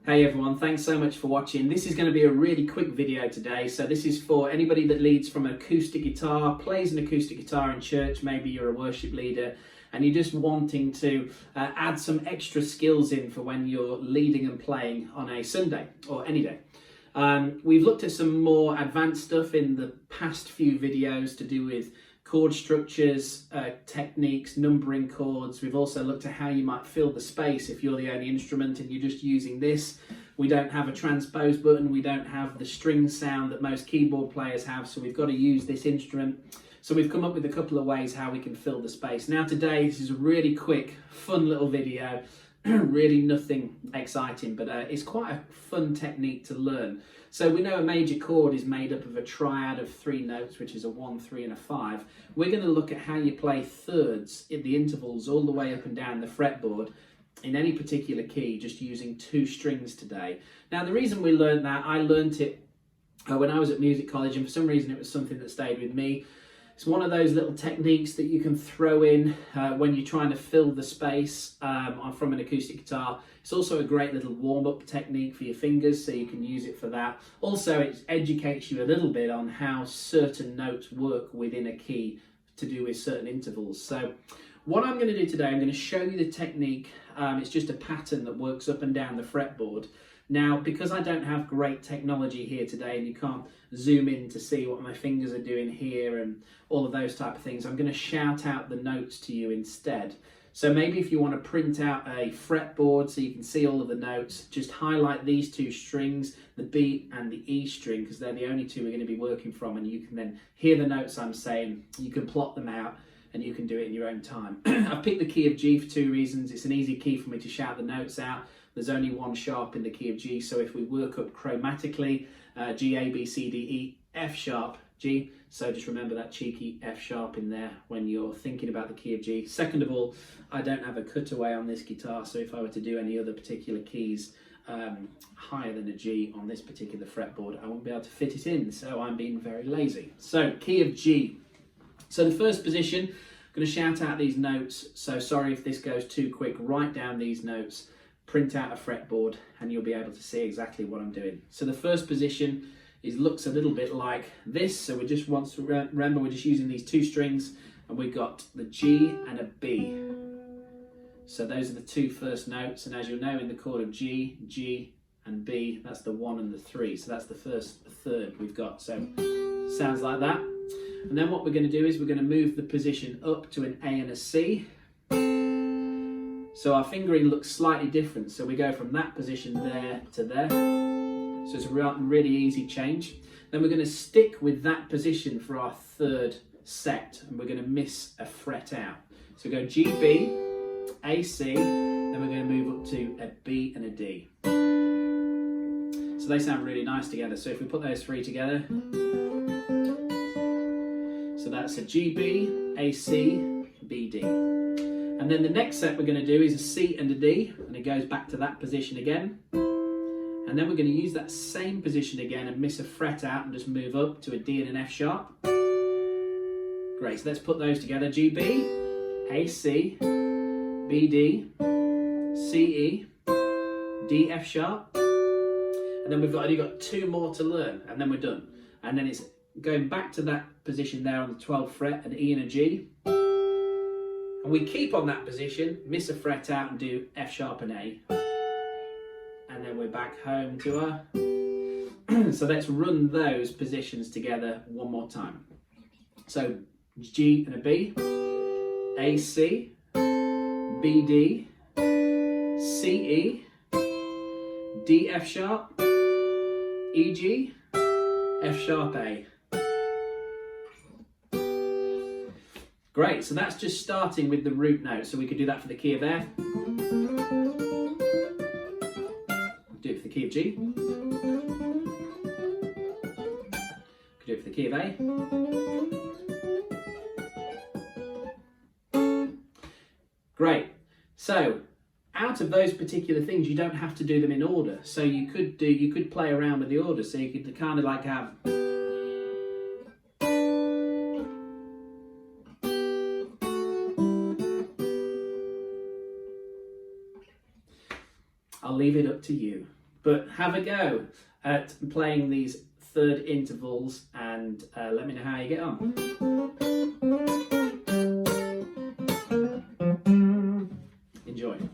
Hey everyone, thanks so much for watching. This is going to be a really quick video today. So this is for anybody that leads from an acoustic guitar, plays an acoustic guitar in church, maybe you're a worship leader and you're just wanting to add some extra skills in for when you're leading and playing on a Sunday or any day. We've looked at some more advanced stuff in the past few videos to do with chord structures, techniques, numbering chords. We've also looked at how you might fill the space if you're the only instrument and you're just using this. We don't have a transpose button, we don't have the string sound that most keyboard players have, so we've got to use this instrument. So we've come up with a couple of ways how we can fill the space. Now today, this is a really quick, fun little video, really nothing exciting, but it's quite a fun technique to learn. So we know a major chord is made up of a triad of 3 notes, which is a 1, 3 and a 5. We're going to look at how you play thirds in the intervals all the way up and down the fretboard in any particular key, just using 2 strings today. Now the reason we learned that, I learned it when I was at music college, and for some reason it was something that stayed with me. It's one of those little techniques that you can throw in when you're trying to fill the space from an acoustic guitar. It's also a great little warm-up technique for your fingers, so you can use it for that. Also, it educates you a little bit on how certain notes work within a key to do with certain intervals. So what I'm going to do today, I'm going to show you the technique. It's just a pattern that works up and down the fretboard. Now, because I don't have great technology here today and you can't zoom in to see what my fingers are doing here and all of those type of things, I'm going to shout out the notes to you instead. So maybe if you want to print out a fretboard so you can see all of the notes, just highlight these 2 strings, the B and the E string, because they're the only 2 we're going to be working from, and you can then hear the notes I'm saying, you can plot them out, and you can do it in your own time. I've picked the key of G for 2 reasons. It's an easy key for me to shout the notes out. There's only 1 sharp in the key of G, so if we work up chromatically, G, A, B, C, D, E, F sharp, G, so just remember that cheeky F sharp in there when you're thinking about the key of G. Second of all, I don't have a cutaway on this guitar, so if I were to do any other particular keys higher than a G on this particular fretboard, I won't be able to fit it in, so I'm being very lazy. So, key of G. So the first position, I'm going to shout out these notes, so sorry if this goes too quick, write down these notes, print out a fretboard, and you'll be able to see exactly what I'm doing. So the first position looks a little bit like this, so we just want to remember we're just using these 2 strings, and we've got the G and a B. So those are the 2 first notes, and as you'll know in the chord of G, G and B, that's the 1 and the 3, so that's the first third we've got, so sounds like that. And then what we're going to do is we're going to move the position up to an A and a C. So our fingering looks slightly different, so we go from that position there to there. So it's a really easy change. Then we're going to stick with that position for our 3rd set, and we're going to miss a fret out. So we go G, B, A, C, then we're going to move up to a B and a D. So they sound really nice together. So if we put those 3 together, so that's a G, B, A, C, B, D. And then the next set we're going to do is a C and a D, and it goes back to that position again. And then we're going to use that same position again and miss a fret out and just move up to a D and an F sharp. Great, so let's put those together. G, B, A, C, B, D, C, E, D, F sharp. And then we've only got 2 more to learn, and then we're done. And then it's going back to that position there on the 12th fret, an E and a G. And we keep on that position, miss a fret out and do F sharp and A. And then we're back home to our... So let's run those positions together one more time. So G and a B, A, C, B, D, C, E, D, F sharp, E, G, F sharp, A. Great, so that's just starting with the root note. So we could do that for the key of F. Do it for the key of G. Could do it for the key of A. Great. So out of those particular things, you don't have to do them in order. So you could play around with the order. So you could kind of like have. I'll leave it up to you. But have a go at playing these third intervals and let me know how you get on.